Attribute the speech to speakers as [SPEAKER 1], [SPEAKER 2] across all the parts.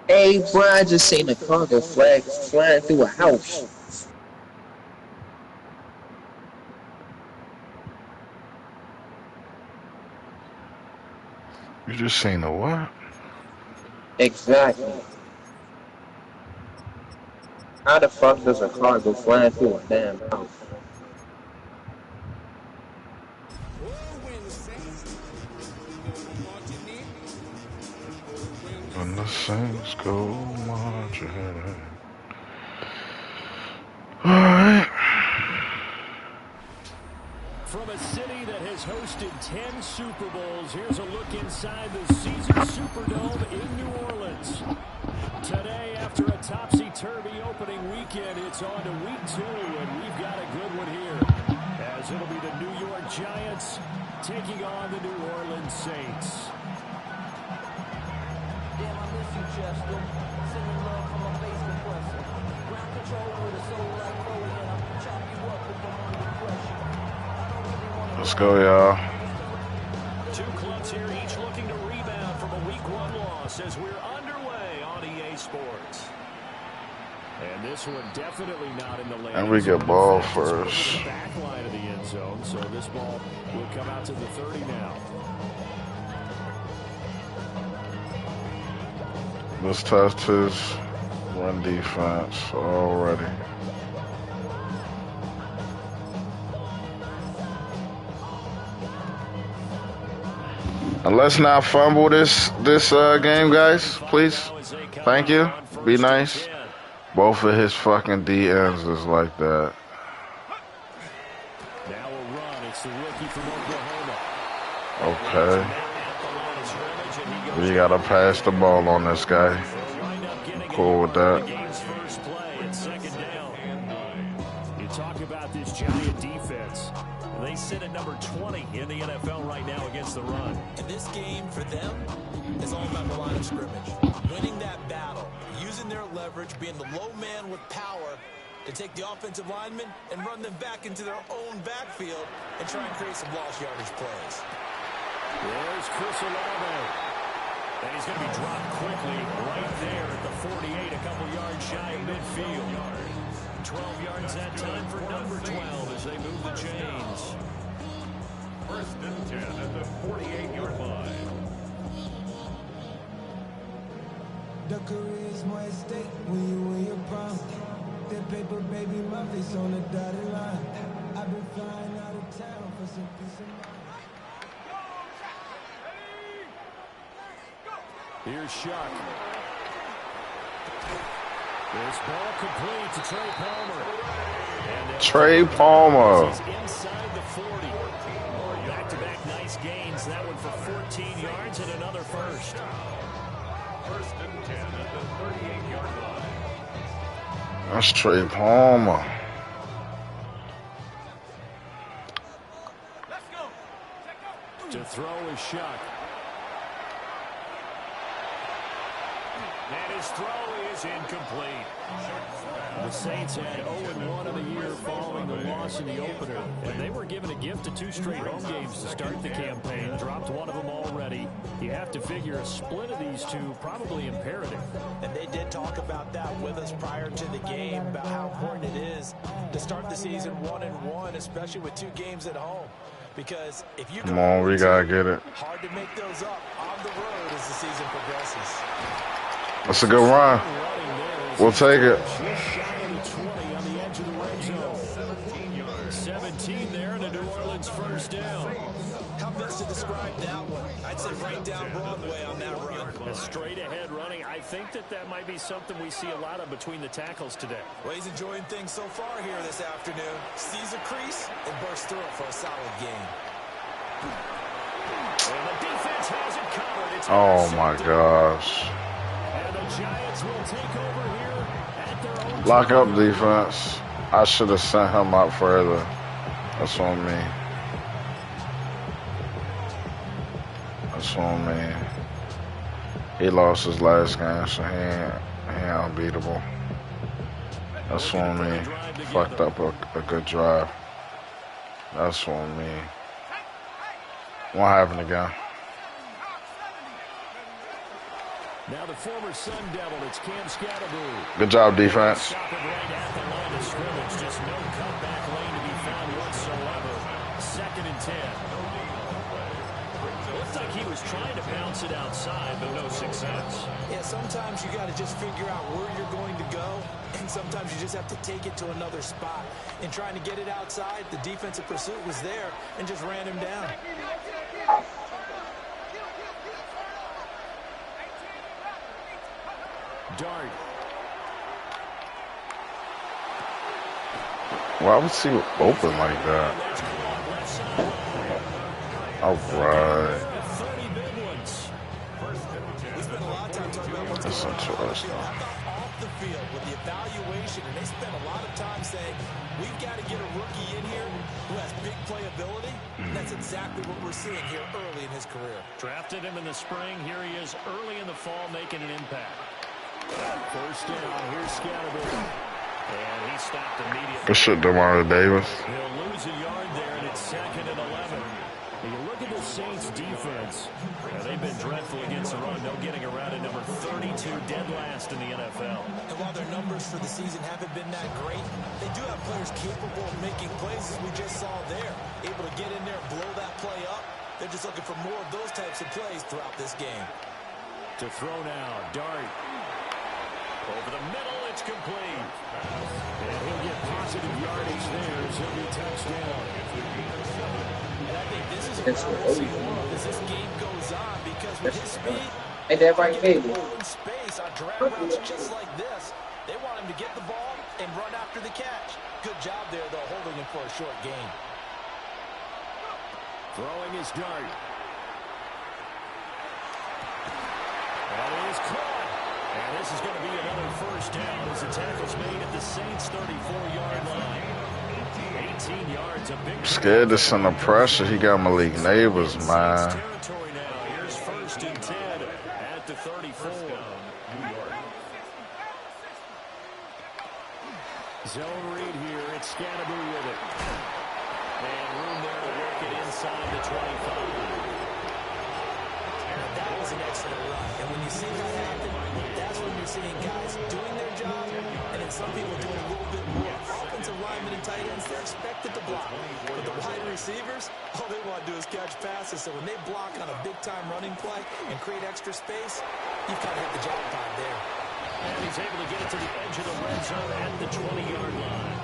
[SPEAKER 1] Hey, bro, I just seen a car go flying through a house.
[SPEAKER 2] You just seen a what?
[SPEAKER 1] Exactly. How the fuck does a car go flying through a damn house?
[SPEAKER 2] When the Saints go marching. Alright.
[SPEAKER 3] From a city that has hosted 10 Super Bowls, here's a look inside the Caesars Superdome in New Orleans. Today, after a topsy-turvy opening weekend, it's on to week 2, and we've got a good one here, as it'll be the New York Giants taking on the New Orleans Saints.
[SPEAKER 4] Damn, I miss you, Chester. Sending love from a bass compressor. Ground control with a soul like Chloe, and I'll chop you up if I'm under pressure.
[SPEAKER 2] Let's go, y'all.
[SPEAKER 3] Two clubs here, each looking to rebound from a Week 1 loss as we're underway on EA Sports. And this one definitely not in the lane.
[SPEAKER 2] And we get ball first.
[SPEAKER 3] The back line of the end zone, so this ball will come out to the 30 now.
[SPEAKER 2] Let's test his run defense already. And let's not fumble this game, guys. Please. Thank you. Be nice. Both of his fucking D ends is like that.
[SPEAKER 3] Now a run. It's the rookie from Oklahoma.
[SPEAKER 2] Okay. We gotta pass the ball on this guy. Cool with that.
[SPEAKER 3] You talk about this Giant defense. They sit at number 20 in the NFL right now against the run.
[SPEAKER 5] And this game for them is all about the line of scrimmage. Winning that battle, using their leverage, being the low man with power to take the offensive linemen and run them back into their own backfield and try and create some lost yardage plays.
[SPEAKER 3] There's Chris Olave. And he's going to be dropped quickly right there at the 48, a couple yards shy of midfield. 12 yards that time for number 12 as they move the chains.
[SPEAKER 6] First and 10 at the 48-yard line.
[SPEAKER 7] The career's my estate when you win your prime. That paper, baby, my face on the dotted line. I've been flying out of town for some peace of mind.
[SPEAKER 3] Here's Shuck. This ball complete to Trey Palmer.
[SPEAKER 2] Trey Palmer.
[SPEAKER 3] Inside the 40. Back-to-back nice gains. That one for 14 yards and another first.
[SPEAKER 6] First and 10 at the 38-yard line.
[SPEAKER 2] That's Trey Palmer.
[SPEAKER 3] To throw is Shuck. And his throw is incomplete. The Saints had 0-1 in the year following the loss in the opener. And they were given a gift of 2 straight home games to start the campaign. Dropped one of them already. You have to figure a split of these two probably imperative.
[SPEAKER 5] And they did talk about that with us prior to the game, about how important it is to start the season 1-1, especially with 2 games at home. Because if you
[SPEAKER 2] come on, we gotta get it.
[SPEAKER 5] Hard to make those up on the road as the season progresses.
[SPEAKER 2] That's a good run. We'll take it.
[SPEAKER 3] 17 there and a New Orleans first down.
[SPEAKER 5] How best to describe that one? I'd say right down Broadway on that run.
[SPEAKER 3] A straight ahead running. I think that might be something we see a lot of between the tackles today.
[SPEAKER 5] Well, he's enjoying things so far here this afternoon. Sees a crease and bursts through it for a solid game.
[SPEAKER 3] And the defense has it covered. It's
[SPEAKER 2] oh my gosh.
[SPEAKER 3] And the Giants will take over here at their own.
[SPEAKER 2] Lock up defense. I should have sent him out further. That's on me. That's on me. He lost his last game, so he ain't unbeatable. That's on me. Fucked up a good drive. That's on me. Won't happen again.
[SPEAKER 3] Now the former Sun Devil, it's Cam Scatterboo.
[SPEAKER 2] Good job, defense.
[SPEAKER 3] Stop it right at the line of scrimmage. Just no cutback lane to be found whatsoever. 2nd and 10. Looks like he was trying to bounce it outside, but no success.
[SPEAKER 5] Yeah, sometimes you got to just figure out where you're going to go, and sometimes you just have to take it to another spot. In trying to get it outside, the defensive pursuit was there and just ran him down.
[SPEAKER 3] Dart.
[SPEAKER 2] Why was he open like that? All right.
[SPEAKER 3] 30 big ones.
[SPEAKER 5] We spent a lot of time talking about what's
[SPEAKER 2] That's
[SPEAKER 5] going on
[SPEAKER 2] interesting.
[SPEAKER 5] How about off the field with the evaluation? And they spent a lot of time saying, we've got to get a rookie in here who has big playability. And that's exactly what we're seeing here early in his career.
[SPEAKER 3] Drafted him in the spring. Here he is early in the fall making an impact. First down. Here's Scatterboo. And he stopped immediately.
[SPEAKER 2] Good shit, Demario Davis.
[SPEAKER 3] He'll lose a yard there, and it's 2nd and 11. When you look at the Saints' defense, they've been dreadful against the run. No getting around at number 32, dead last in the NFL.
[SPEAKER 5] And while their numbers for the season haven't been that great, they do have players capable of making plays, as we just saw there. Able to get in there, blow that play up. They're just looking for more of those types of plays throughout this game.
[SPEAKER 3] To throw now, Dart. Over the middle, it's complete. And he'll get positive yardage there as he'll be touchdown.
[SPEAKER 5] And I think this is what I will see more of as this game goes on, because with his speed,
[SPEAKER 1] Ain't that right,
[SPEAKER 5] getting
[SPEAKER 1] baby?
[SPEAKER 5] the ball in space on drag routes just like this, they want him to get the ball and run after the catch. Good job there, though, holding him for a short gain.
[SPEAKER 3] Throwing his Dart. That is caught. And this is going to be another first down as the tackle's made at the Saints' 34-yard line. 18 yards, a big...
[SPEAKER 2] Scared to send the pressure. He got Malik Neighbors, man.
[SPEAKER 3] Territory now. Here's 1st and 10 at the 34. Zone read here. It's Scatterboo with it. And room there to work it inside the 25.
[SPEAKER 5] That was an excellent run. And when you see that happen, that's when you're seeing guys doing their job, and then some people doing a little bit more. Offensive linemen and tight ends, they're expected to block. But the wide receivers, all they want to do is catch passes. So when they block on a big-time running play and create extra space, you've kind of hit the jackpot there.
[SPEAKER 3] And he's able to get it to the edge of the red zone at the 20-yard line.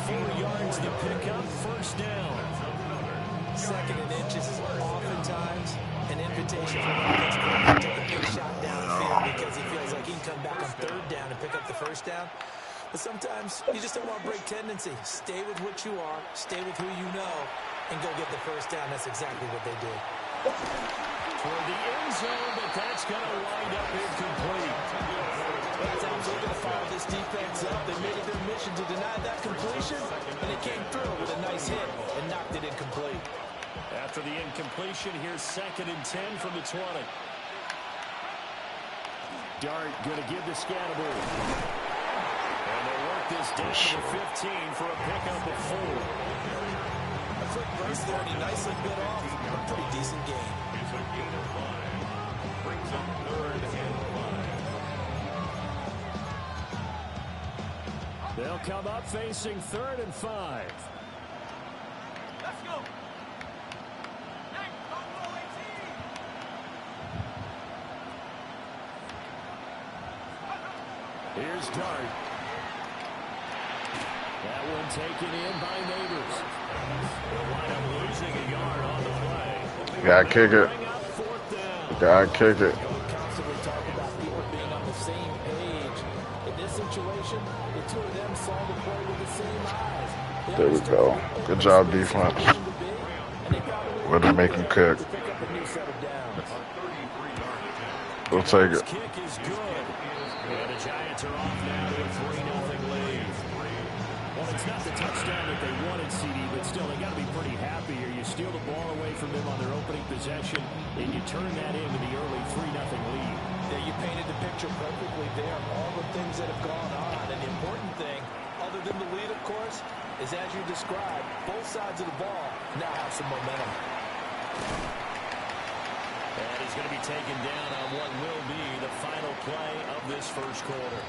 [SPEAKER 3] 4 yards to pick up, first down.
[SPEAKER 5] 2nd and inches is oftentimes an invitation for one against to take a big shot downfield because he feels like he can come back on 3rd down and pick up the first down. But sometimes you just don't want to break tendency. Stay with what you are, stay with who you know, and go get the first down. That's exactly what they did.
[SPEAKER 3] Toward the end zone, but that's going to wind up incomplete.
[SPEAKER 5] That's how they're going to follow this defense up. They made it their mission to deny that completion, and they came through with a nice hit and knocked it incomplete.
[SPEAKER 3] After the incompletion, here's 2nd and 10 from the 20. Dart going to give to Scatterboo. And they work this down to the 15 for a pickup of 4.
[SPEAKER 5] A quick burst there, and he nicely bit off a pretty decent game.
[SPEAKER 6] Brings up 3rd and 5.
[SPEAKER 3] They'll come up facing 3rd and 5.
[SPEAKER 6] Let's go.
[SPEAKER 3] Here's Dart. That one taken in by Neighbors. They'll wind up losing a yard on the play.
[SPEAKER 2] Gotta kick it.
[SPEAKER 3] Bring up 4th down.
[SPEAKER 2] Gotta kick it.
[SPEAKER 5] Constantly talk about people being on the same page. In this situation, the two of them saw the play with the same eyes.
[SPEAKER 2] There we go. Good job, defense. Way to make him kick. We'll take it.
[SPEAKER 3] Kick is good. And the Giants are off now to a 3-0 lead. Well, it's not the touchdown that they wanted, CD, but still, they got to be pretty happy here. You steal the ball away from them on their opening possession, and you turn that into the early 3-0 lead.
[SPEAKER 5] Yeah, you painted the picture perfectly there. All the things that have gone on, and the important thing, other than the lead, of course, is as you described, both sides of the ball now have some momentum.
[SPEAKER 3] And he's going to be taken down on what will be this first quarter.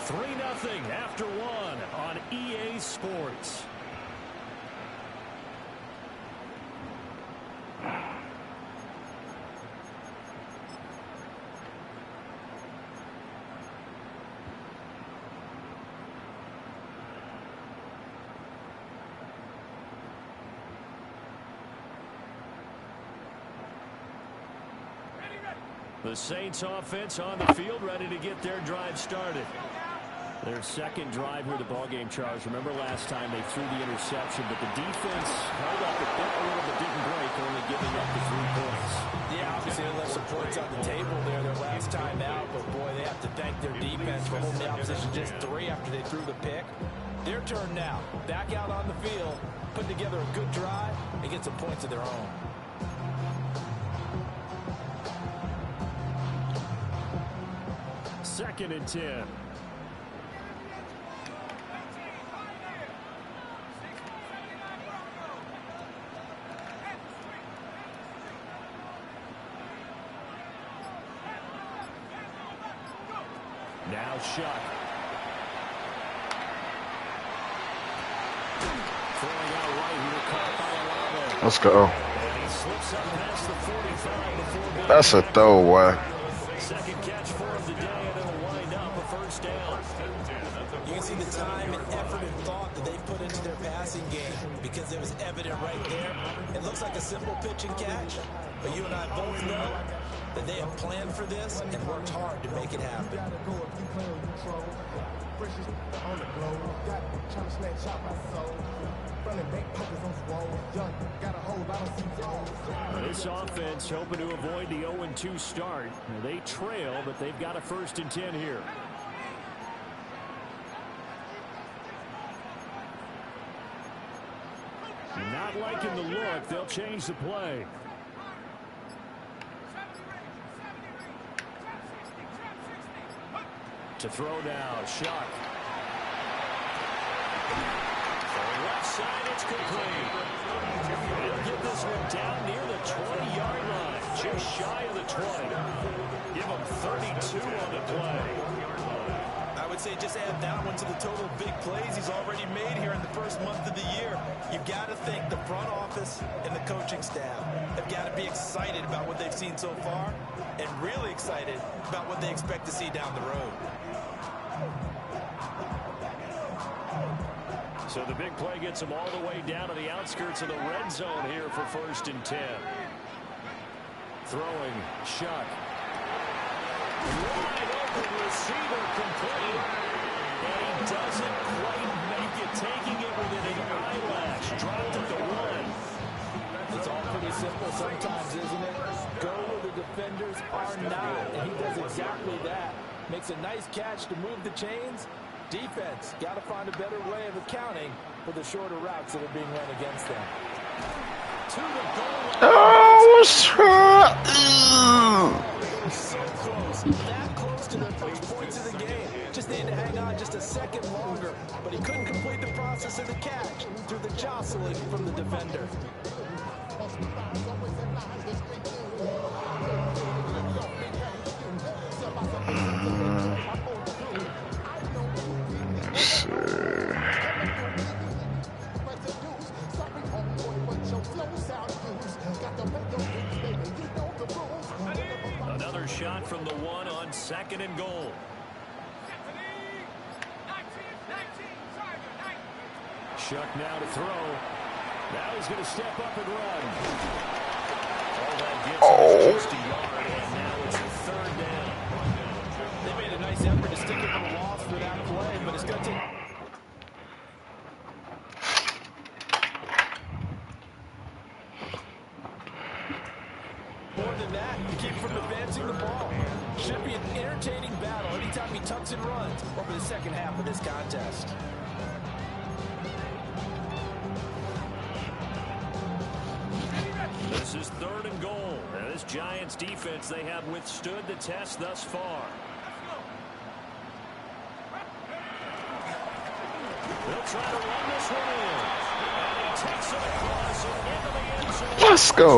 [SPEAKER 3] 3-0 after one on EA Sports. The Saints offense on the field, ready to get their drive started. Their second drive here of the ballgame, Charles. Remember last time they threw the interception, but the defense held up a little bit, didn't break, only giving up the 3 points.
[SPEAKER 5] Yeah, obviously they left some points on the table there their last time out, but boy, they have to thank their defense for holding the opposition just 3 after they threw the pick. Their turn now. Back out on the field, put together a good drive, and get some points of their own.
[SPEAKER 3] Second and 10. Now Shuck. Throwing out right here, caught by Olave.
[SPEAKER 2] Let's go.
[SPEAKER 3] And he slips up past the 45 before
[SPEAKER 2] That's a throwaway.
[SPEAKER 3] second catch for him today, and it'll wind up a first down.
[SPEAKER 5] You can see the time and effort and thought that they put into their passing game because it was evident right there. It looks like a simple pitch and catch, but you and I both know that they have planned for this and worked hard to make it happen.
[SPEAKER 3] This offense hoping to avoid the 0-2 start. They trail, but they've got a 1st and 10 here. Not liking the look. They'll change the play. To throw now, Shuck. Left side, it's complete. He'll get this one down near the 20-yard line, just shy of the 20. Give him 32 on the play.
[SPEAKER 5] I would say just add that one to the total big plays he's already made here in the first month of the year. You've got to think the front office and the coaching staff have got to be excited about what they've seen so far and really excited about what they expect to see down the road.
[SPEAKER 3] So the big play gets him all the way down to the outskirts of the red zone here for 1st and 10. Throwing, Shuck. Wide open receiver complete. And he doesn't quite make it, taking it within an eyelash. Dropped at the 1.
[SPEAKER 5] It's all pretty simple sometimes, isn't it? Go where the defenders are not, and he does exactly that. Makes a nice catch to move the chains. Defense got to find a better way of accounting for the shorter routes that are being run against them.
[SPEAKER 3] To the goal line.
[SPEAKER 2] Oh, what's wrong?
[SPEAKER 5] So close, that close to their first points of the game. Just needed to hang on just a second longer, but he couldn't complete the process of the catch through the jostling from the defender.
[SPEAKER 3] Another shot from the 1 on 2nd and goal. Shuck now to throw. Now he's going to step up and run. All that gets him just a yard, and now it's a 3rd down.
[SPEAKER 5] They made a nice effort to stick it to the loss for that play, but it's going to take... More than that, to keep from advancing the ball. Should be an entertaining battle anytime he tucks and runs over the second half of this contest.
[SPEAKER 3] This is 3rd and goal. And this Giants defense, they have withstood the test thus far. They'll try to run this one in. And he takes it across and into the end zone.
[SPEAKER 2] Let's go.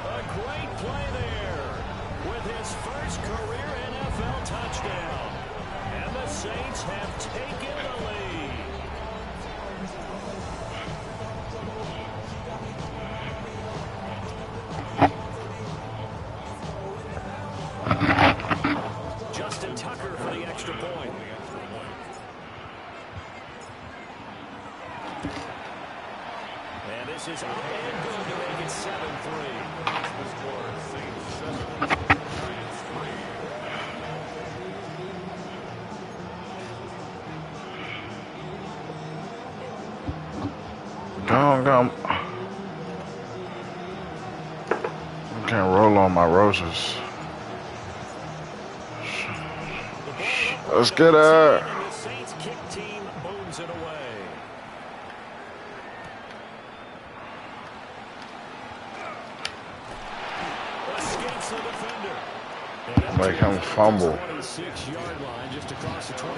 [SPEAKER 3] A great play there with his first career NFL touchdown. And the Saints have taken the lead. Justin Tucker for the extra point. And this is up and good to make it 7-3.
[SPEAKER 6] The score, Saints 7, Giants 3.
[SPEAKER 2] Go. I can't roll on my roses. Let's get her.
[SPEAKER 3] The Saints kick team booms it away. Escapes the defender.
[SPEAKER 2] Make him fumble.
[SPEAKER 3] 26-yard line just across the 25.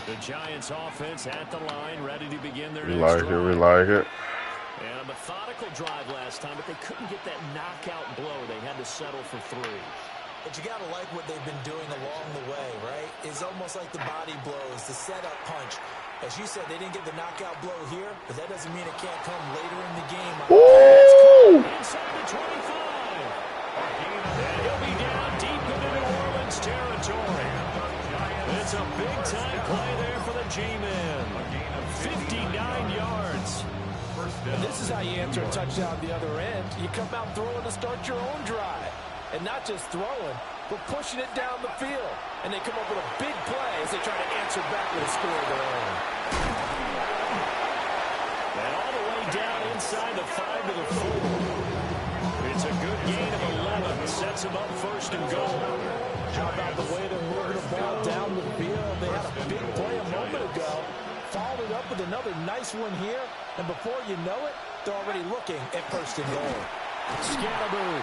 [SPEAKER 3] The Giants offense at the line, ready to begin their
[SPEAKER 2] We
[SPEAKER 3] next
[SPEAKER 2] like it.
[SPEAKER 3] drive.
[SPEAKER 2] We like it.
[SPEAKER 3] And a methodical drive last time, but they couldn't get that knockout blow. They had to settle for 3.
[SPEAKER 5] But you got to like what they've been doing along the way, right? It's almost like the body blows, the setup punch. As you said, they didn't get the knockout blow here, but that doesn't mean it can't come later in the game.
[SPEAKER 2] Woo!
[SPEAKER 3] Inside the 25. And he'll be down deep into New Orleans territory. It's a big-time play there for the G-Men. 59 yards.
[SPEAKER 8] And this is how you answer a touchdown at the other end. You come out throwing to start your own drive. And not just throwing, but pushing it down the field. And they come up with a big play as they try to answer back with a score of their own.
[SPEAKER 3] And all the way down inside the 5 to the 4. It's a good gain of 11. Sets them up first and goal.
[SPEAKER 8] How about the way they're moving the ball down the field? They had a big play a moment ago. Followed it up with another nice one here. And before you know it, they're already looking at first and goal.
[SPEAKER 3] Scalaboo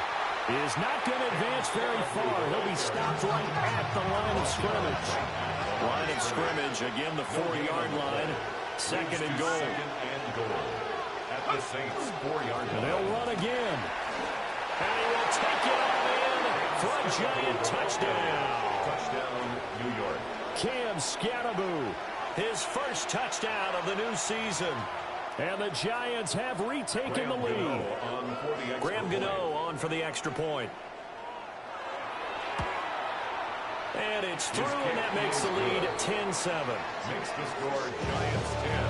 [SPEAKER 3] is not going to advance very far. He'll be stopped right at the line of scrimmage. Line of scrimmage, again the 4-yard line. Second and goal.
[SPEAKER 6] At the Saints 4-yard
[SPEAKER 3] And
[SPEAKER 6] line.
[SPEAKER 3] they'll run again. And he will take it all in for a giant touchdown.
[SPEAKER 6] Touchdown, New York.
[SPEAKER 3] Cam Scalaboo, his first touchdown of the new season. And the Giants have retaken the lead. Graham Gano on for the extra point. And it's through, and that makes the lead 10-7.
[SPEAKER 6] Makes the score Giants 10,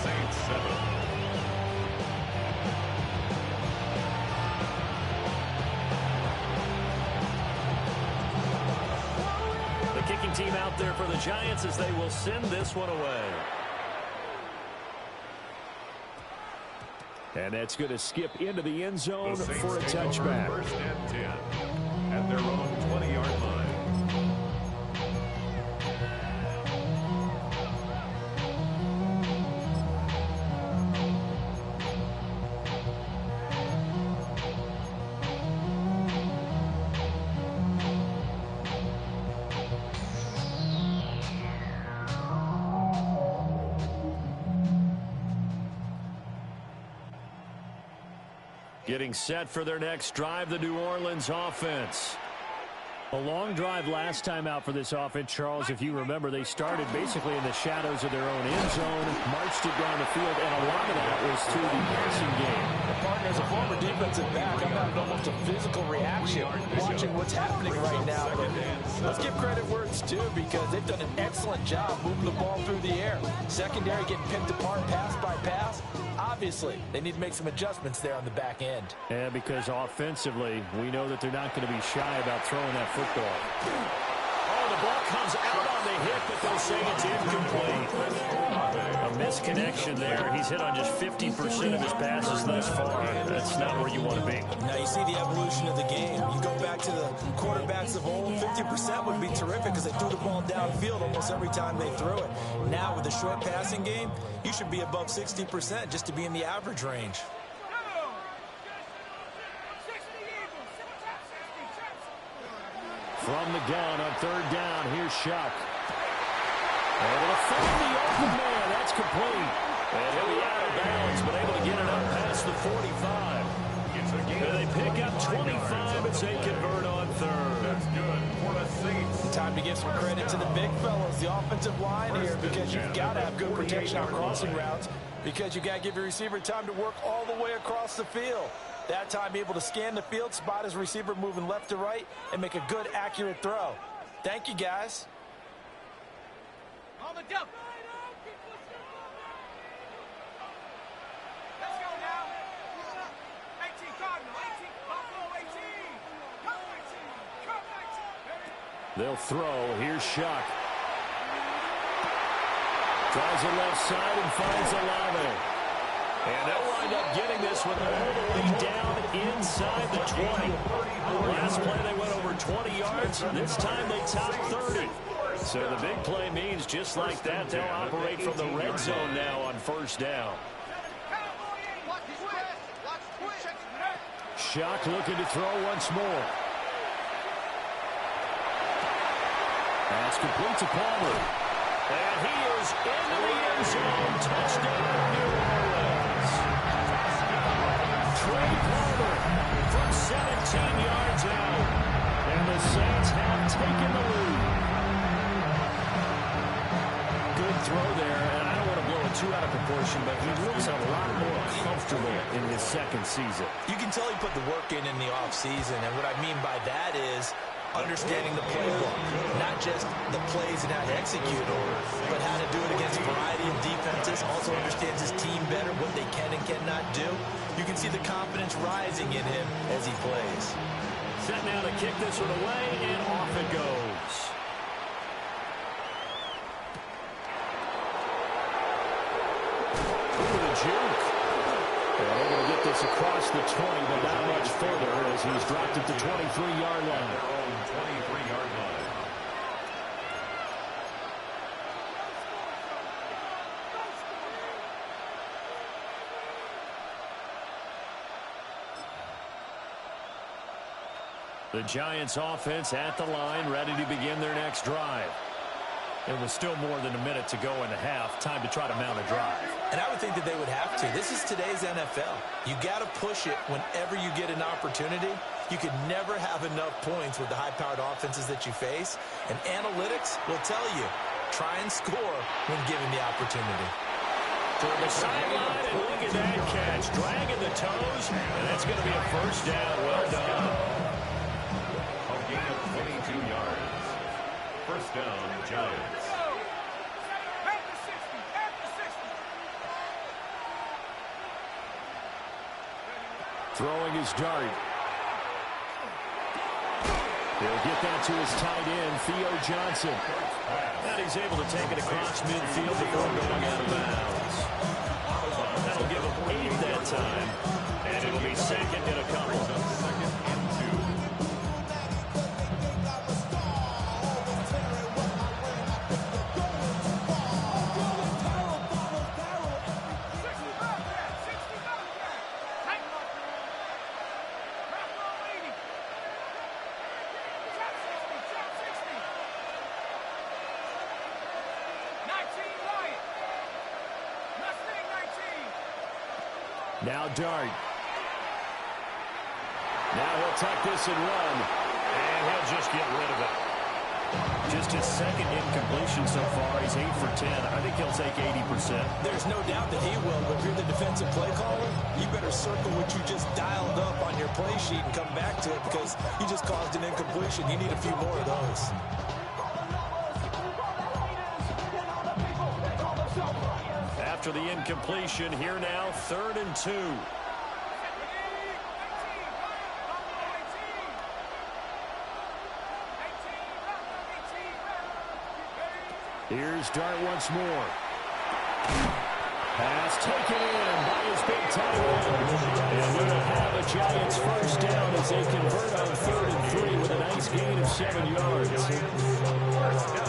[SPEAKER 6] Saints 7.
[SPEAKER 3] The kicking team out there for the Giants as they will send this one away. And that's going to skip into the end zone
[SPEAKER 6] The Saints
[SPEAKER 3] for a
[SPEAKER 6] take over
[SPEAKER 3] touchback.
[SPEAKER 6] First and 10 at their own 20-yard line.
[SPEAKER 3] Getting set for their next drive, the New Orleans offense. A long drive last time out for this offense, Charles. If you remember, they started basically in the shadows of their own end zone, marched it down the field, and a lot of that was to the passing game.
[SPEAKER 8] Partner, as a former defensive back, I'm having almost a physical reaction watching what's happening right now. But let's give credit where it's due because they've done an excellent job moving the ball through the air. Secondary getting picked apart pass by pass. Obviously, they need to make some adjustments there on the back end.
[SPEAKER 3] Yeah, because offensively, we know that they're not going to be shy about throwing that football. Oh, the ball comes out on the hit, but they'll say it's incomplete. A misconnection there. He's hit on just 50% of his passes thus far. That's not where you want to be.
[SPEAKER 5] Now you see the evolution of the game. You go back to the quarterbacks of old, 50% would be terrific because they threw the ball downfield almost every time they threw it. Now with the short passing game, you should be above 60% just to be in the average range.
[SPEAKER 3] From the gun on third down, here's Shuck. Able to find the open man. That's complete. And he'll be out of bounds yards, but able to get it up past the 45. And they pick up 25 as they convert on third.
[SPEAKER 6] That's good for the Saints.
[SPEAKER 8] Time to give some credit to the big fellas, the offensive line here, because you've got to have good protection on crossing routes, because you've got to give your receiver time to work all the way across the field. That time, be able to scan the field, spot his receiver moving left to right, and make a good, accurate throw. Thank you, guys.
[SPEAKER 9] On the jump. Let's go now. 18 Cardinal, 18 Buffalo, 18. Come 19, come 19.
[SPEAKER 3] They'll throw. Here's Shuck. Tries the left side and finds Olave. And they'll wind up getting this one all the way down inside the 20. Last play they went over 20 yards. This time they topped 30. So the big play means just like that, they'll operate from the red zone now on first down. Shuck looking to throw once more. That's complete to Palmer. And he is into the end zone. Touchdown, New Orleans. Trey Palmer from 17 yards out. And the Saints have taken the lead. Good throw there, and I don't want to blow it too out of proportion, but he looks a lot more comfortable in his second season.
[SPEAKER 5] You can tell he put the work in the offseason, and what I mean by that is understanding the playbook, not just the plays and how to execute them, but how to do it against a variety of defenses. Also understands his team better, what they can and cannot do. You can see the confidence rising in him as he plays.
[SPEAKER 3] Set now to kick this one away, and off it goes. Ooh, the juke. They're able to get this across the 20, but not much further as he's dropped at the 23-yard line.
[SPEAKER 6] 23-yard line.
[SPEAKER 3] The Giants offense at the line, ready to begin their next drive. It was still more than a minute to go in the half. Time to try to mount a drive.
[SPEAKER 5] And I would think that they would have to. This is today's NFL. You got to push it whenever you get an opportunity. You could never have enough points with the high-powered offenses that you face. And analytics will tell you, try and score when given the opportunity.
[SPEAKER 3] Toward the sideline, and look at that catch. Dragging the toes, and that's going to be a first down. Well done.
[SPEAKER 6] A gain of 22 yards. First down, Giants.
[SPEAKER 3] Throwing his dart. He'll get that to his tight end, Theo Johnson. And he's able to take it across midfield before going out of bounds. That'll give him 8 that time. And it'll be second and a couple. Now Dart. Now he'll tuck this and run. And he'll just get rid of it. Just his second incompletion so far. He's 8 for 10. I think he'll take 80%.
[SPEAKER 5] There's no doubt that he will, but if you're the defensive play caller, you better circle what you just dialed up on your play sheet and come back to it, because you just caused an incompletion. You need a few more of those.
[SPEAKER 3] After the incompletion, here now, 3rd and 2. Here's Dart once more. Pass taken in by his big tight end. And we'll have a Giants first down as they convert on 3rd and 3 with a nice gain of 7 yards.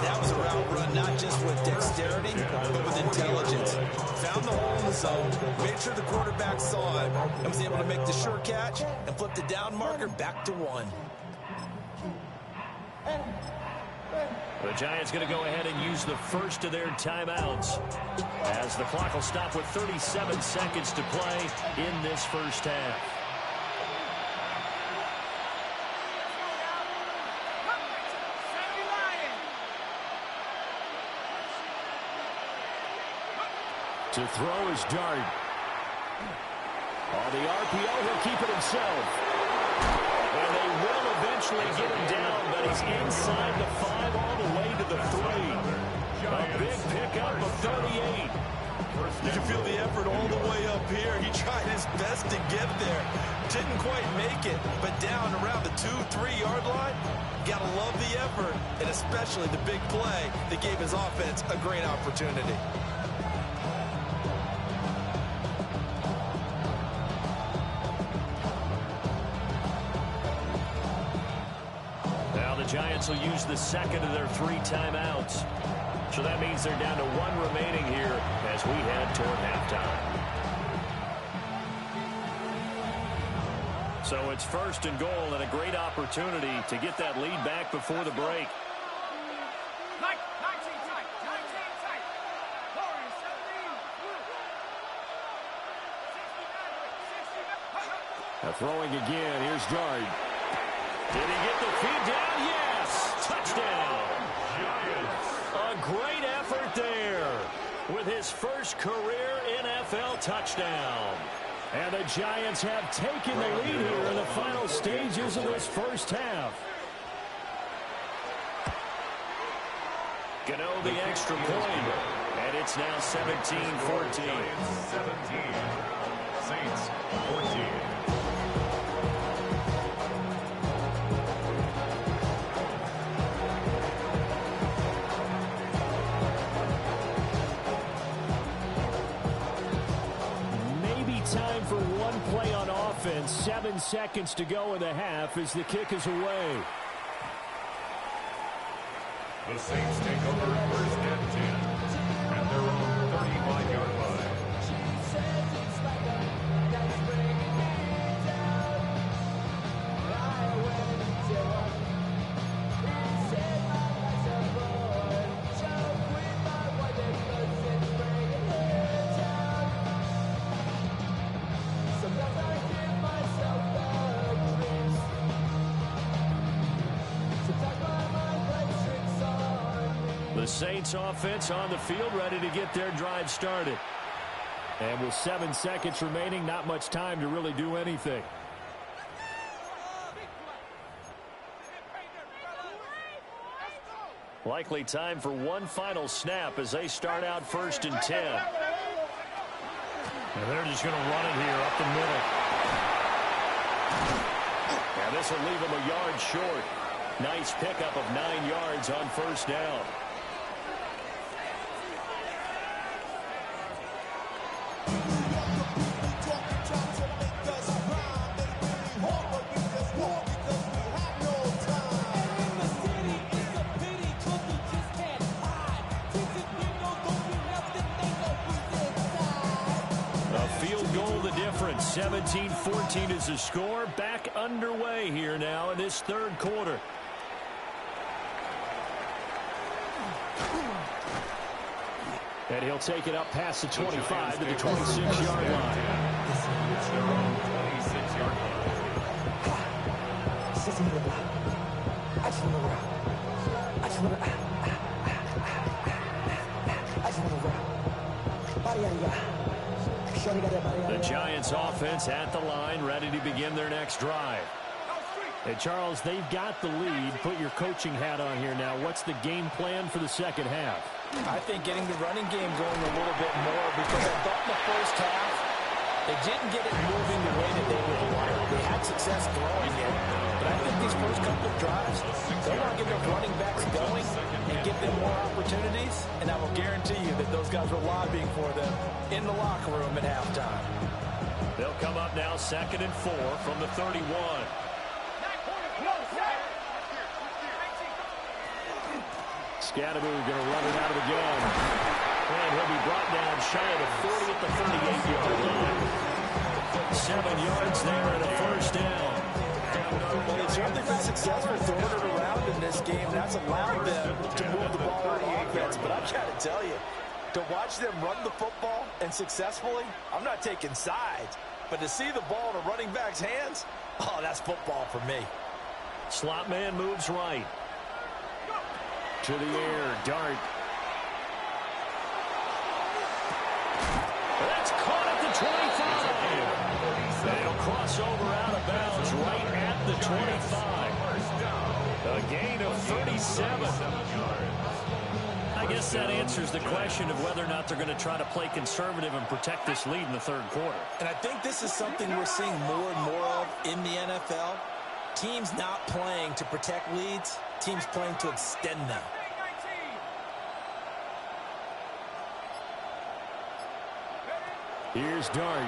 [SPEAKER 5] That was a route run, not just with dexterity, but with intelligence. Found the hole in the zone, made sure the quarterback saw it, and was able to make the sure catch and flip the down marker back to 1.
[SPEAKER 3] The Giants going to go ahead and use the first of their timeouts as the clock will stop with 37 seconds to play in this first half. To throw is Dart. On the RPO, he'll keep it himself. And they will eventually get him down, but he's inside the 5 all the way to the 3. A big pickup of 38.
[SPEAKER 5] You can feel the effort all the way up here. He tried his best to get there. Didn't quite make it, but down around the 2-3 yard line, gotta love the effort, and especially the big play that gave his offense a great opportunity.
[SPEAKER 3] Giants will use the second of their 3 timeouts. So that means they're down to 1 remaining here as we head toward halftime. So it's first and goal and a great opportunity to get that lead back before the break.
[SPEAKER 9] 19 tight. 19 tight. Warriors 17.
[SPEAKER 3] Now throwing again. Here's Dart. Did he get the feed down? Yes! Touchdown! A great effort there with his first career NFL touchdown. And the Giants have taken the lead here in the final stages of this first half. Gano the extra point. And it's now 17-14.
[SPEAKER 6] 17. Saints 14.
[SPEAKER 3] Time for one play on offense. 7 seconds to go in the half as the kick is away.
[SPEAKER 6] The Saints take over first and 10 at their own 35-yard line.
[SPEAKER 3] The Saints offense on the field ready to get their drive started. And with 7 seconds remaining, not much time to really do anything. Likely time for one final snap as they start out first and 10. And they're just going to run it here up the middle. And this will leave them a yard short. Nice pickup of 9 yards on first down. Field goal the difference. 17-14 is the score. Back underway here now in this third quarter. And he'll take it up past the 25 to the 26-yard line.
[SPEAKER 6] It's their own 26-yard line.
[SPEAKER 3] The Giants offense at the line, ready to begin their next drive. Hey, Charles, they've got the lead. Put your coaching hat on here now. What's the game plan for the second half?
[SPEAKER 8] I think getting the running game going a little bit more, because I thought in the first half they didn't get it moving the way that they would want. They had success throwing it, but I think these first couple of drives, they want to get their running backs going and give them more opportunities, and I will guarantee you that those guys were lobbying for them in the locker room at halftime.
[SPEAKER 3] They'll come up now 2nd and 4 from the 31. Scatteroo going to run it out of the gun. And he'll be brought down shy of the 40 at the 38-yard line. 7 yards there and a first down.
[SPEAKER 8] Well, they've certainly been successful throwing it around in this game. That's allowed them to move the ball on offense. But I've got to tell you, to watch them run the football and successfully, I'm not taking sides. But to see the ball in a running back's hands, oh, that's football for me.
[SPEAKER 3] Slot man moves right. To the air, Dart. That's caught at the 25. They'll cross over out of bounds right at the 25. A gain of 37. I guess that answers the question of whether or not they're going to try to play conservative and protect this lead in the third quarter.
[SPEAKER 5] And I think this is something we're seeing more and more of in the NFL. Teams not playing to protect leads, teams playing to extend them.
[SPEAKER 3] Here's Dart.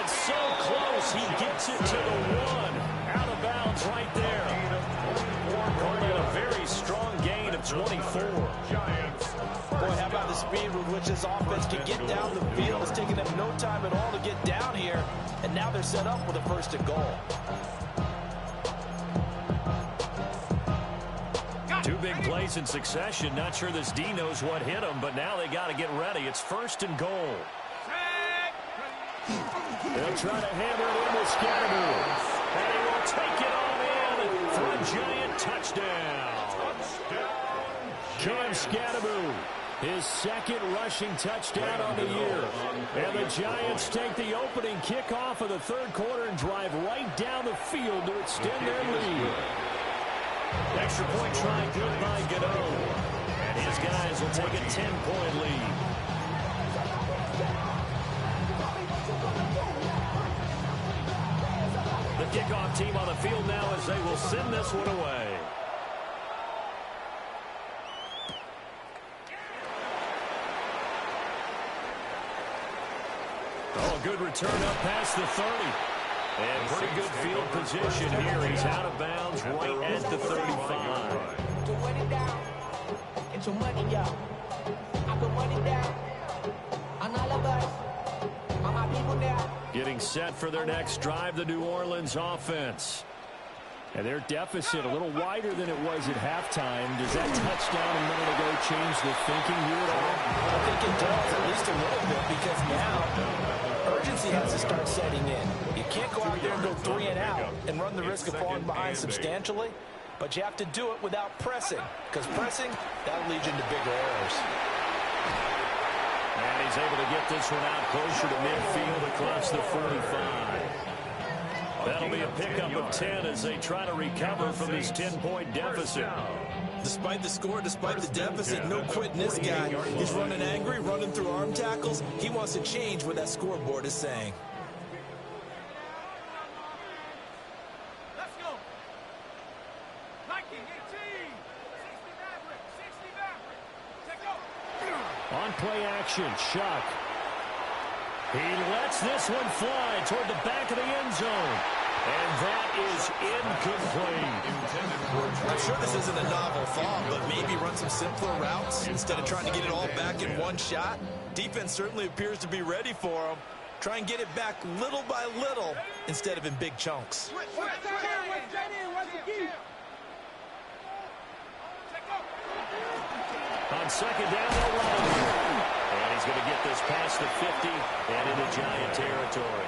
[SPEAKER 3] It's so close. He gets it to the one. Out of bounds right there. Calling it a very strong gain of 24.
[SPEAKER 8] Boy, how about the speed with which this offense can get down the field? It's taken them no time at all to get down here. And now they're set up with a first and goal.
[SPEAKER 3] Two big plays in succession. Not sure this D knows what hit him, but now they got to get ready. It's first and goal. They'll try to hammer it in with Scatteroo. And he will take it on in for a giant touchdown. Cam Scatteroo, his second rushing touchdown on the year. And the Giants take the opening kickoff of the third quarter and drive right down the field to extend their lead. Extra point try good by Gano. And his guys will take a 10-point lead. The kickoff team on the field now as they will send this one away. Oh, good return up past the 30. And pretty good field position here. He's out of bounds right at the 35.
[SPEAKER 4] To run it down, get your money, y'all. I put money down on all of us, on my people now.
[SPEAKER 3] Getting set for their next drive, the New Orleans offense. And their deficit a little wider than it was at halftime. Does that touchdown a minute ago change the thinking here at all?
[SPEAKER 8] I think it does, at least a little bit, because now urgency has to start setting in. You can't go out there and go 3 and out and run the risk of falling behind substantially, but you have to do it without pressing, because pressing, that'll lead you into bigger errors.
[SPEAKER 3] And he's able to get this one out closer to midfield across the 45. That'll be a pickup of 10 as they try to recover from this 10-point deficit.
[SPEAKER 5] Despite the score, despite the deficit, no quitting this guy. He's running angry, running through arm tackles. He wants to change what that scoreboard is saying.
[SPEAKER 9] Let's go. Nike 18. 60 Maverick. 60 Maverick. Take over.
[SPEAKER 3] On play action, Shock. He lets this one fly toward the back of the end zone. And that is incomplete.
[SPEAKER 5] I'm sure this isn't a novel thought, but maybe run some simpler routes instead of trying to get it all back in one shot. Defense certainly appears to be ready for him. Try and get it back little by little instead of in big chunks.
[SPEAKER 3] On second down, they'll run. And he's going to get this past the 50 and into Giant territory.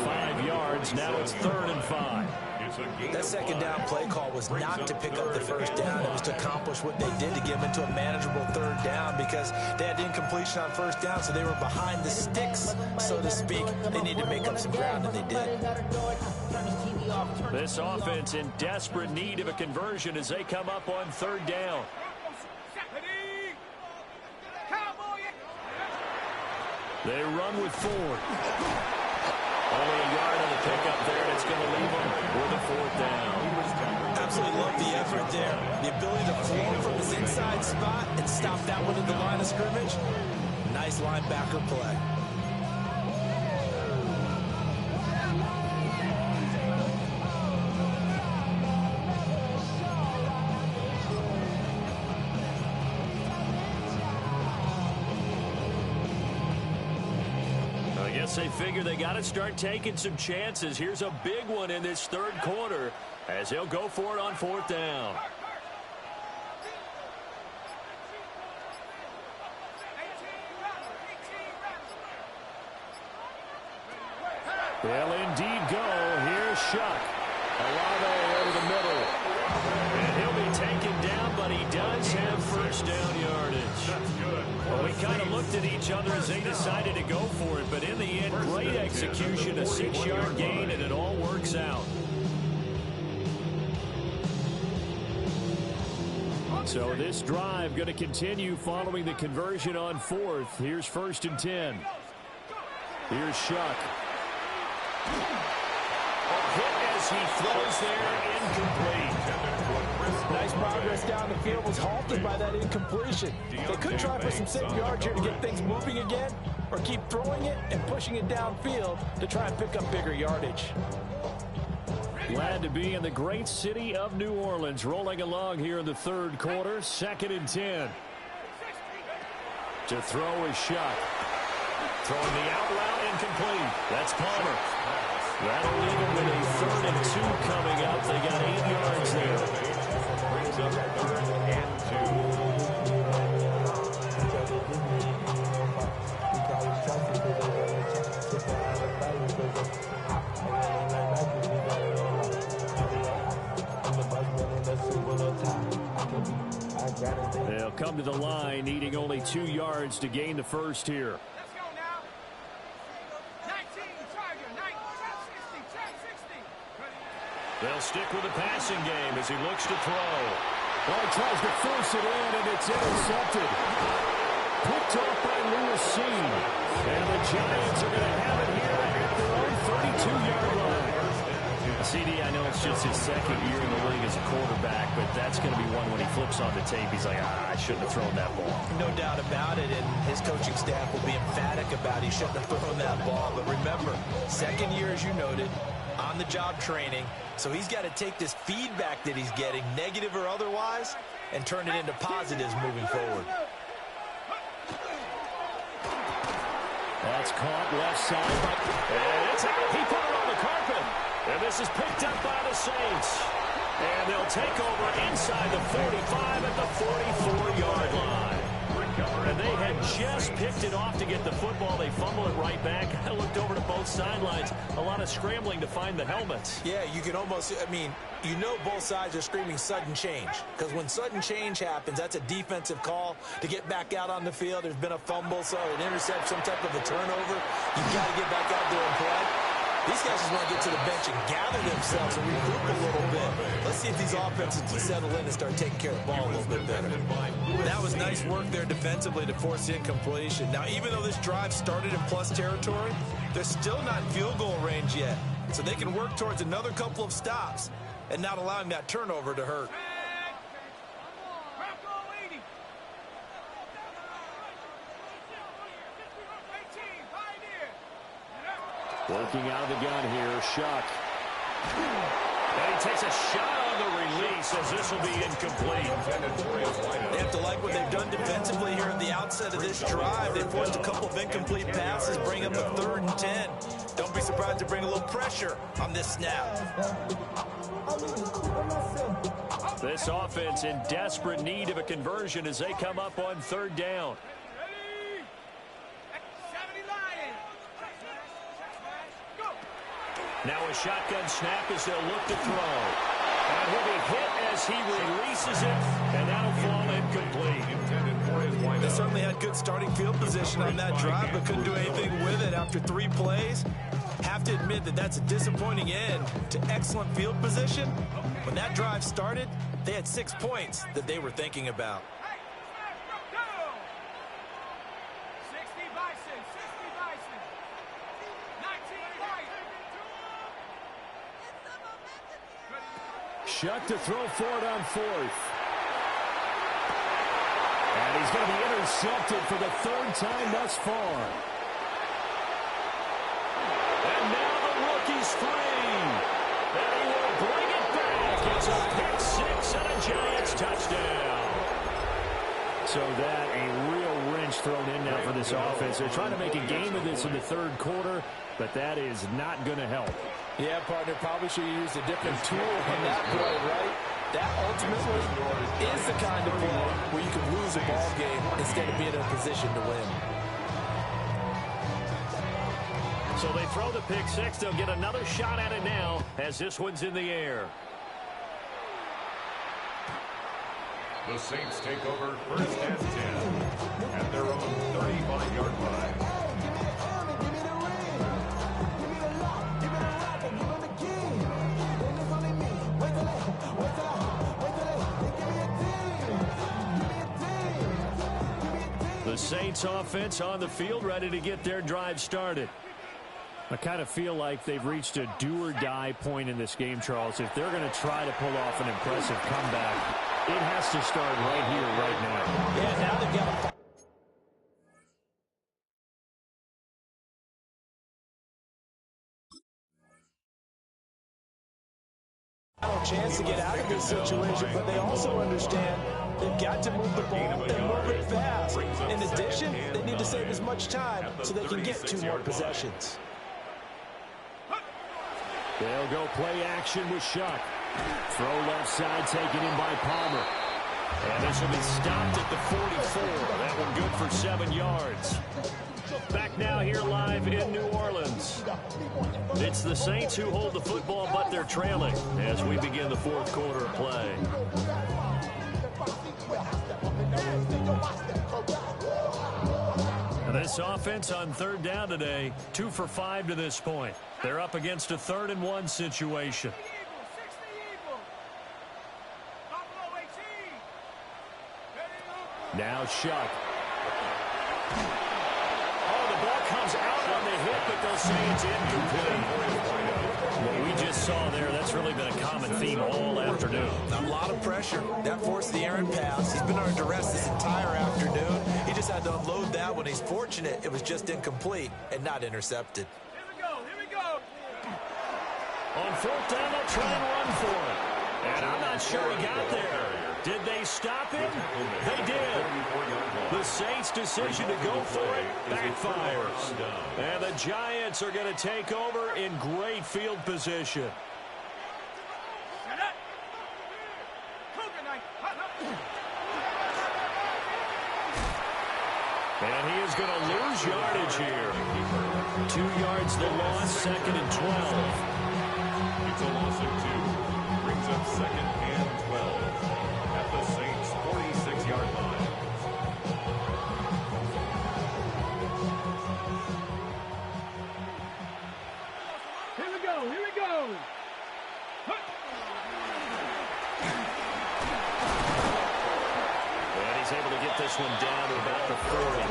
[SPEAKER 3] 5 yards, now it's 3rd and 5.
[SPEAKER 5] That second down play call was not to pick up the first down. It was to accomplish what they did to get them into a manageable 3rd down because they had incompletion on first down, so they were behind the sticks, so to speak. They need to make up some ground, and they did.
[SPEAKER 3] This offense in desperate need of a conversion as they come up on 3rd down. They run with Ford. Only a yard on the pickup there, and it's going to leave them with a 4th down.
[SPEAKER 5] Absolutely love the effort there. The ability to flow from his inside spot and stop that one at the line of scrimmage. Nice linebacker play.
[SPEAKER 3] guess they figure they got to start taking some chances. Here's a big one in this third quarter as they'll go for it on fourth down. They'll indeed go. Here's Shuck. Olave over the middle. And he'll be taken down, but he does have first down yardage.
[SPEAKER 6] That's good.
[SPEAKER 3] Well, we kind of looked at each other as they decided to go for it, but in the end, great execution, a 6-yard gain, and it all works out. So this drive going to continue following the conversion on fourth. Here's first and 10. Here's Shuck. Hit as he throws there, incomplete.
[SPEAKER 8] Nice progress down the field was halted by that incompletion. They could try for some safe yards here to get things moving again, or keep throwing it and pushing it downfield to try and pick up bigger yardage.
[SPEAKER 3] Glad to be in the great city of New Orleans, rolling along here in the third quarter. Second and 10. To throw is Shuck. Throwing the out route, incomplete. That's Palmer. That'll leave him with a third and 2 coming up. They got 8 yards there.
[SPEAKER 6] Brings up third and 2.
[SPEAKER 3] They'll come to the line, needing only 2 yards to gain the first here.
[SPEAKER 9] Let's go now. 19, Tiger, 60, 60.
[SPEAKER 3] They'll stick with the passing game as he looks to throw. Well, he tries to force it in, and it's intercepted. Picked off by Lewis Cine. And the Giants are going to have it here at their own 32-yard line. CD, I know it's just his second year in the league as a quarterback, but that's going to be one when he flips on the tape. He's like, I shouldn't have thrown that ball.
[SPEAKER 5] No doubt about it, and his coaching staff will be emphatic about he shouldn't have thrown that ball. But remember, second year, as you noted, on-the-job training, so he's got to take this feedback that he's getting, negative or otherwise, and turn it into positives moving forward.
[SPEAKER 3] That's caught left side, and it's out. He put it on the carpet. And this is picked up by the Saints. And they'll take over inside the 45 at the 44-yard line. And they had just picked it off to get the football. They fumble it right back. I looked over to both sidelines. A lot of scrambling to find the helmets.
[SPEAKER 5] Yeah, you can almost, I mean, you know both sides are screaming sudden change. Because when sudden change happens, that's a defensive call to get back out on the field. There's been a fumble, so an interception, some type of a turnover. You've got to get back out there and play. These guys just want to get to the bench and gather themselves and regroup a little bit. Let's see if these offenses can settle in and start taking care of the ball a little bit better. That was nice work there defensively to force the incompletion. Now, even though this drive started in plus territory, they're still not in field goal range yet. So they can work towards another couple of stops and not allowing that turnover to hurt.
[SPEAKER 3] Working out of the gun here, Shuck. And he takes a shot on the release as this will be incomplete.
[SPEAKER 5] They have to like what they've done defensively here at the outset of this drive. They forced a couple of incomplete passes, bring up a 3rd and 10. Don't be surprised to bring a little pressure on this snap.
[SPEAKER 3] This offense in desperate need of a conversion as they come up on 3rd down. Now a shotgun snap as they'll look to throw. And he'll be hit as he releases it, and that'll fall incomplete.
[SPEAKER 5] They certainly had good starting field position on that drive, but couldn't do anything with it after 3 plays. Have to admit that that's a disappointing end to excellent field position. When that drive started, they had 6 points that they were thinking about.
[SPEAKER 3] Shuck to throw forward on 4th. And he's going to be intercepted for the 3rd time thus far. And now the rookie's free. And he will bring it back. It's a pick 6 and a Giants touchdown. So that a real wrench change thrown in now for this offense. They're trying to make a game of this in the third quarter, but that is not going to help.
[SPEAKER 8] Yeah, partner, probably should have used a different tool on that play, right? That ultimately is the kind of play where you can lose a ball game instead of being in a position to win.
[SPEAKER 3] So they throw the pick six. They'll get another shot at it now as this one's in the air.
[SPEAKER 6] The Saints take over first and 10 at their own 35-yard line.
[SPEAKER 3] The Saints offense on the field, ready to get their drive started. I kind of feel like they've reached a do-or-die point in this game, Charles. If they're going to try to pull off an impressive comeback, it has to start right here, right now.
[SPEAKER 8] Yeah, now they've got a chance to get out of this situation, but they also understand they've got to move the ball and move it fast. In addition, they need to save as much time so they can get 2 more possessions.
[SPEAKER 3] They'll go play action with Shuck. Throw left side taken in by Palmer. And this will be stopped at the 44. That one good for 7 yards. Back now here live in New Orleans. It's the Saints who hold the football, but they're trailing as we begin the fourth quarter of play. This offense on third down today, 2 for 5 to this point. They're up against a 3rd and 1 situation. Now Shuck. Oh, the ball comes out on the hit, but they'll say it's incomplete. What we just saw there, that's really been a common theme all afternoon.
[SPEAKER 5] A lot of pressure. That forced the errant pass. He's been under duress this entire afternoon. He just had to unload that one. He's fortunate it was just incomplete and not intercepted.
[SPEAKER 9] Here we go. Here we go.
[SPEAKER 3] On 4th down, they'll try and run for it. And I'm not sure he got there. Did they stop him? They did. The Saints' decision to go for it backfires. And the Giants are going to take over in great field position. And he is going to lose yardage here. 2 yards the loss, 2nd and 12.
[SPEAKER 6] It's a loss of 2. Brings up 2nd and 12 at the Saints' 46-yard line.
[SPEAKER 9] Here we go. Here we go.
[SPEAKER 3] And he's able to get this one down to about the 40.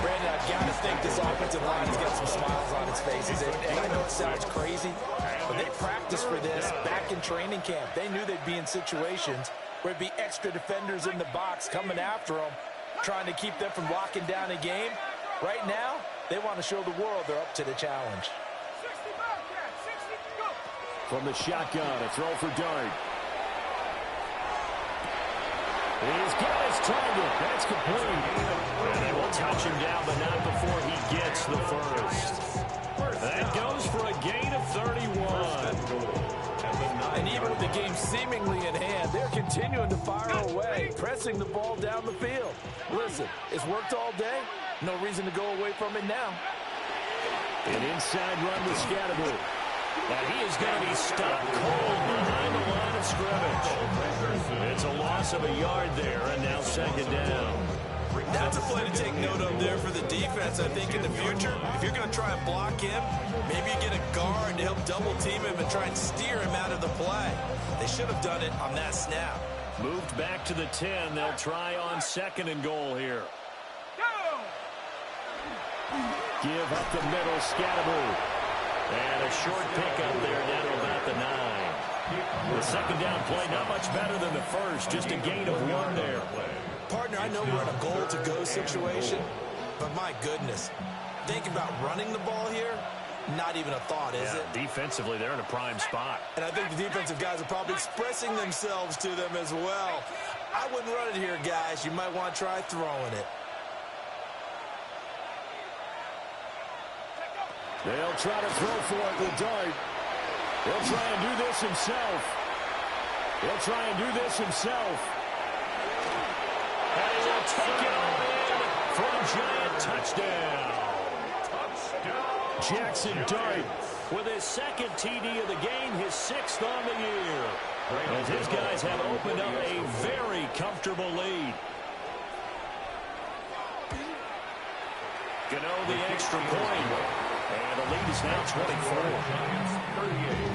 [SPEAKER 8] Brandon, I've got to think this offensive line has got some smiles on its faces. And I know it sounds crazy, but they practiced for this back in training camp. They knew they'd be in situations where there'd be extra defenders in the box coming after them, trying to keep them from locking down a game. Right now, they want to show the world they're up to the challenge.
[SPEAKER 9] 60 Bobcat. 60. Go.
[SPEAKER 3] From the shotgun, a throw for Dart. He's got his target. That's complete. And they will touch him down, but not before he gets the first. That goes for a gain of 31.
[SPEAKER 8] And even with the game seemingly in hand, they're continuing to fire away, pressing the ball down the field. Listen, it's worked all day. No reason to go away from it now.
[SPEAKER 3] An inside run with Scatterby. And he is going to be stopped cold behind the line of scrimmage. It's a loss of a yard there, and now 2nd down.
[SPEAKER 5] That's a play to take note of there for the defense. I think in the future, if you're going to try and block him, maybe you get a guard to help double team him and try and steer him out of the play. They should have done it on that snap.
[SPEAKER 3] Moved back to the 10. They'll try on 2nd and goal here.
[SPEAKER 9] Go.
[SPEAKER 3] Give up the middle, Scatterby. And a short pickup there down to about the 9. The 2nd down play, not much better than the first, just a gain of 1 there.
[SPEAKER 5] Partner, I know we're in a goal-to-go situation, but my goodness, think about running the ball here, not even a thought, is it?
[SPEAKER 3] Defensively, they're in a prime spot.
[SPEAKER 5] And I think the defensive guys are probably expressing themselves to them as well. I wouldn't run it here, guys. You might want to try throwing it.
[SPEAKER 3] They'll try to throw for it with Dart. He'll try and do this himself. He'll try and do this himself. And he'll take it all in for a giant touchdown. Jackson Dart with his second TD of the game, his 6th on the year. As his guys have opened up a very comfortable lead. Gano the extra point. And the lead is now 24.
[SPEAKER 6] Giants 38,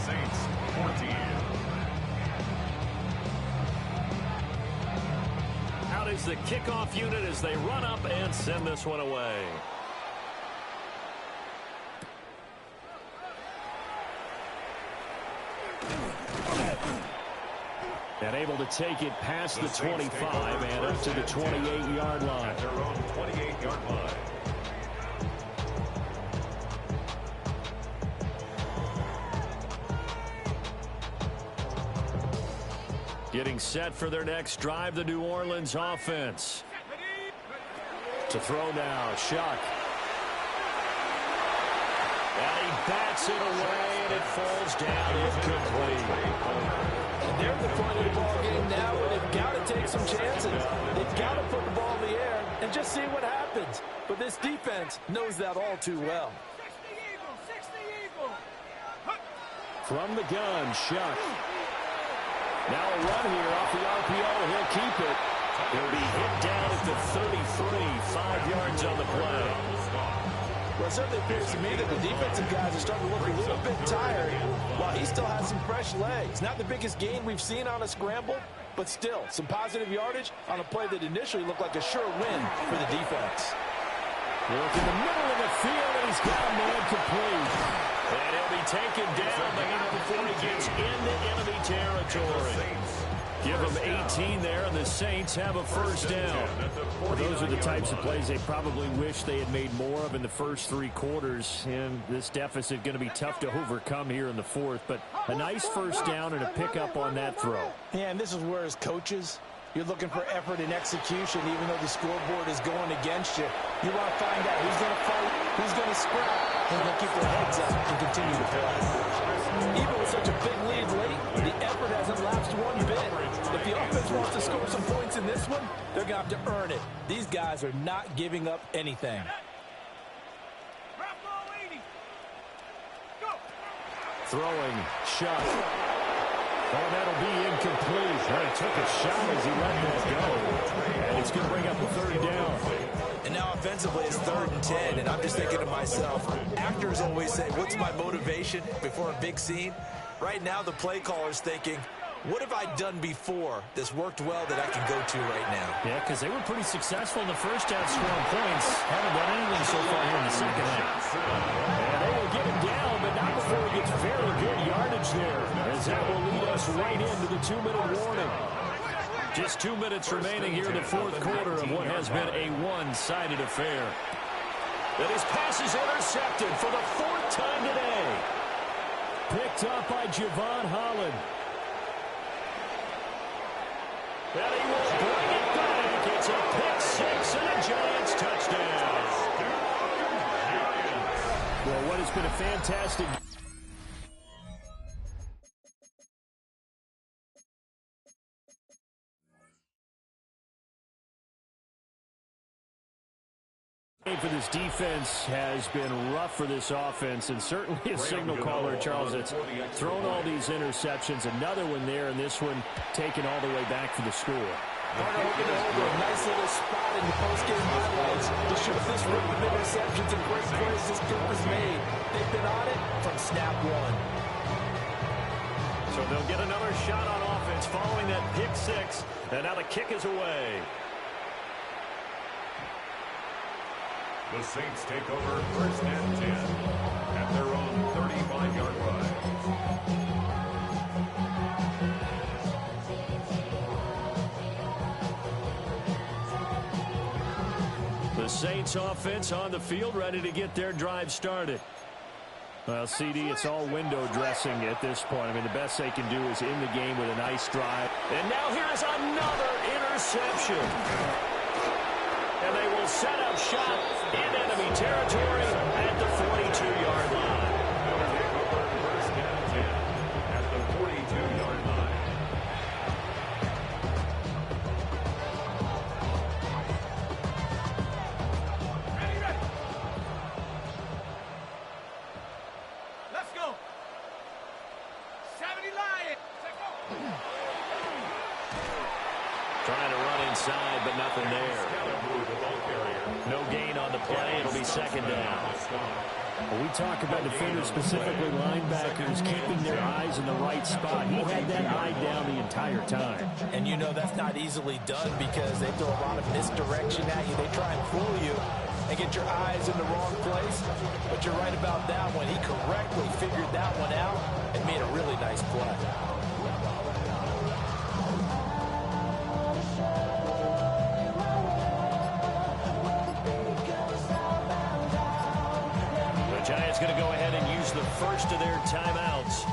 [SPEAKER 6] Saints 14.
[SPEAKER 3] Out is the kickoff unit as they run up and send this one away. And able to take it past the 25 and up to the 28-yard line.
[SPEAKER 6] At their own 28-yard line.
[SPEAKER 3] Getting set for their next drive, the New Orleans offense. To throw now, Shuck. And he bats it away, and it falls down incomplete.
[SPEAKER 8] They're at the front of the ball game now, and they've got to take some chances. They've got to put the ball in the air and just see what happens. But this defense knows that all too well.
[SPEAKER 9] 60 Eagle.
[SPEAKER 3] From the gun, Shuck. Now a run here off the RPO. He'll keep it. He'll be hit down at the 33, 5 yards on the play.
[SPEAKER 8] Well, it certainly appears to me that the defensive guys are starting to look a little bit tired while he still has some fresh legs. Not the biggest gain we've seen on a scramble, but still some positive yardage on a play that initially looked like a sure win for the defense.
[SPEAKER 3] Look in the middle of the field, and he's got a man complete. And he'll be taken down before he gets into enemy territory. Give them 18 there, and the Saints have a first down. Well, those are the types of plays they probably wish they had made more of in the first 3 quarters. And this deficit going to be tough to overcome here in the 4th. But a nice first down and a pickup on that throw.
[SPEAKER 8] Yeah, and this is where as coaches, you're looking for effort and execution even though the scoreboard is going against you. You want to find out who's going to fight, who's going to scrap, and going to keep their heads up and continue to play. Even with such a big lead late, the effort hasn't lapsed one bit. If the offense wants to score some points in this one, they're going to have to earn it. These guys are not giving up anything.
[SPEAKER 3] Throwing, shot. Oh, that'll be incomplete. He took a shot as he let that go. And it's going to bring up a 3rd down.
[SPEAKER 5] And now offensively it's 3rd and 10, and I'm just thinking to myself, actors always say, what's my motivation before a big scene? Right now the play caller's thinking, what have I done before that's worked well that I can go to right now?
[SPEAKER 3] Yeah, because they were pretty successful in the first half scoring points. Haven't done anything so far here in the second half. And they will get him down, but not before he gets very good yardage there. As that will lead us right into the 2-minute warning. Just 2 minutes remaining here in the 4th quarter of what has been a one-sided affair. And his pass is intercepted for the 4th time today. Picked up by Javon Holland. And he will bring it back. It's a pick 6 and a Giants touchdown. Well, what has been a fantastic for this defense has been rough for this offense, and certainly a signal caller, Charles, that's thrown all these interceptions. Another one there, and this one taken all the way back for the score.
[SPEAKER 8] Carter hoping to hold a nice little spot in the post-game highlights to show this run of interceptions and great plays this group has made. They've been on it from snap one.
[SPEAKER 3] So they'll get another shot on offense following that pick 6, and now the kick is away.
[SPEAKER 6] The Saints take over 1st and 10 at their own 35-yard line.
[SPEAKER 3] The Saints offense on the field ready to get their drive started. Well, CD, it's all window dressing at this point. I mean, the best they can do is end the game with a nice drive. And now here's another interception. And they will set up shop in enemy territory at the 42-yard line.
[SPEAKER 6] First down 10 at the 42-yard line.
[SPEAKER 9] Ready, ready. Let's go. 70 Lions. Let's go.
[SPEAKER 3] Trying to run inside, but nothing there. No gain on the play. It'll be second down. When we talk about defenders, specifically linebackers, keeping their eyes in the right spot. He had that eye down the entire time.
[SPEAKER 8] And you know that's not easily done because they throw a lot of misdirection at you. They try and fool you and get your eyes in the wrong place. But you're right about that one. He correctly figured that one out and made a really nice play.
[SPEAKER 3] Giants going to go ahead and use the first of their timeouts.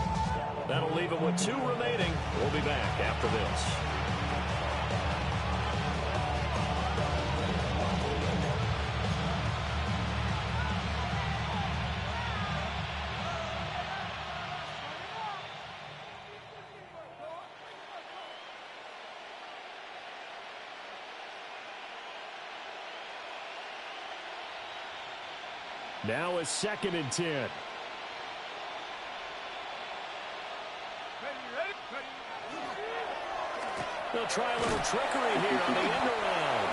[SPEAKER 3] That'll leave them with 2 remaining. We'll be back after this. Now it's 2nd and 10.
[SPEAKER 9] Ready, ready, ready.
[SPEAKER 3] They'll try a little trickery here on the end around.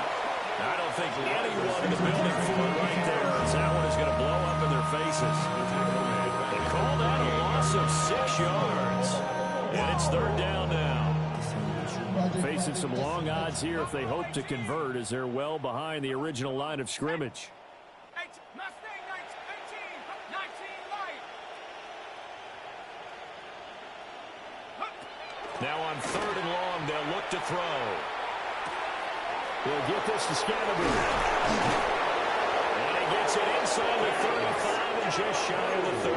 [SPEAKER 3] I don't think anyone in the building for it right there, as that one is going to blow up in their faces. They call that a loss of 6 yards. And it's 3rd down now. Facing some long odds here if they hope to convert, as they're well behind the original line of scrimmage.
[SPEAKER 9] Mustang 18, 19 Lions.
[SPEAKER 3] Now on 3rd and long, they'll look to throw. They'll get this to Scatterby. And he gets it inside the 35 and just shy of the 30.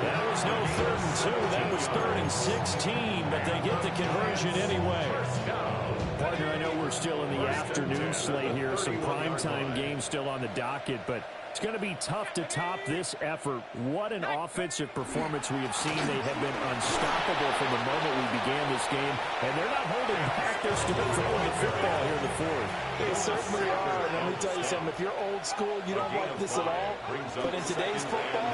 [SPEAKER 3] That was no 3rd and 2. That was 3rd and 16, but they get the conversion anyway. Partner, I know we're still in the afternoon slate here, some primetime games still on the docket, but it's going to be tough to top this effort. What an offensive performance we have seen. They have been unstoppable from the moment we began this game, and they're not holding back. They're still throwing the football here in the 4th.
[SPEAKER 8] They certainly are. And let me tell you something. If you're old school, you don't like this at all. But in today's football,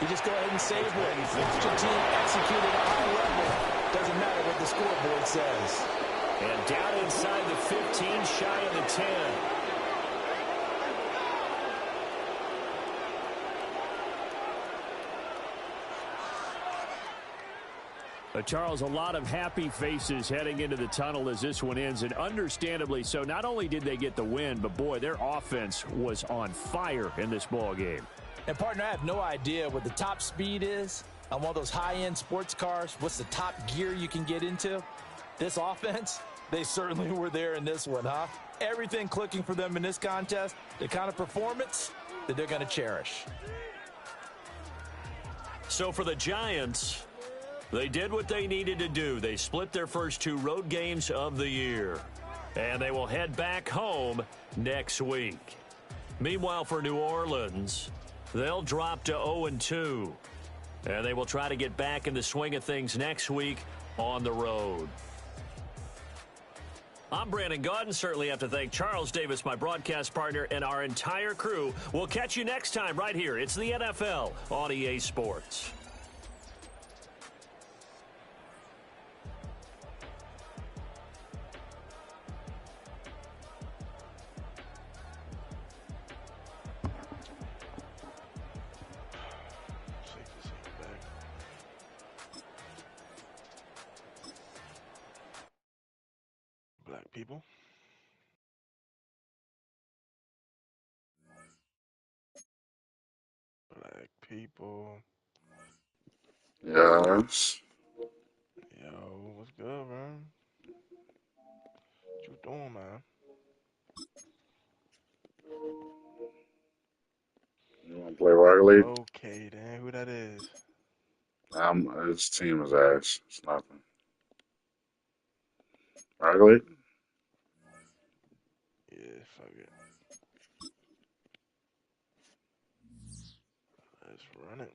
[SPEAKER 8] you just go ahead and save it. Watch your team execute at a high level. Doesn't matter what the scoreboard says.
[SPEAKER 3] And down inside the 15, shy of the 10. Charles, a lot of happy faces heading into the tunnel as this one ends, and understandably so. Not only did they get the win, but boy, their offense was on fire in this ball game.
[SPEAKER 8] And partner, I have no idea what the top speed is on one of those high-end sports cars. What's the top gear you can get into? This offense, they certainly were there in this one, huh? Everything clicking for them in this contest, the kind of performance that they're going to cherish.
[SPEAKER 3] So for the Giants, they did what they needed to do. They split their first 2 road games of the year, and they will head back home next week. Meanwhile, for New Orleans, they'll drop to 0-2, and they will try to get back in the swing of things next week on the road. I'm Brandon Gaudin. Certainly have to thank Charles Davis, my broadcast partner, and our entire crew. We'll catch you next time right here. It's the NFL on EA Sports.
[SPEAKER 10] Black people. Black people.
[SPEAKER 2] Yes.
[SPEAKER 10] Yo, what's good, man? What you doing, man?
[SPEAKER 2] You want to play Rocket League?
[SPEAKER 10] Okay, then. Who who that is.
[SPEAKER 2] His team is ass. It's nothing. Ugly.
[SPEAKER 10] Yeah, fuck it. Let's run it.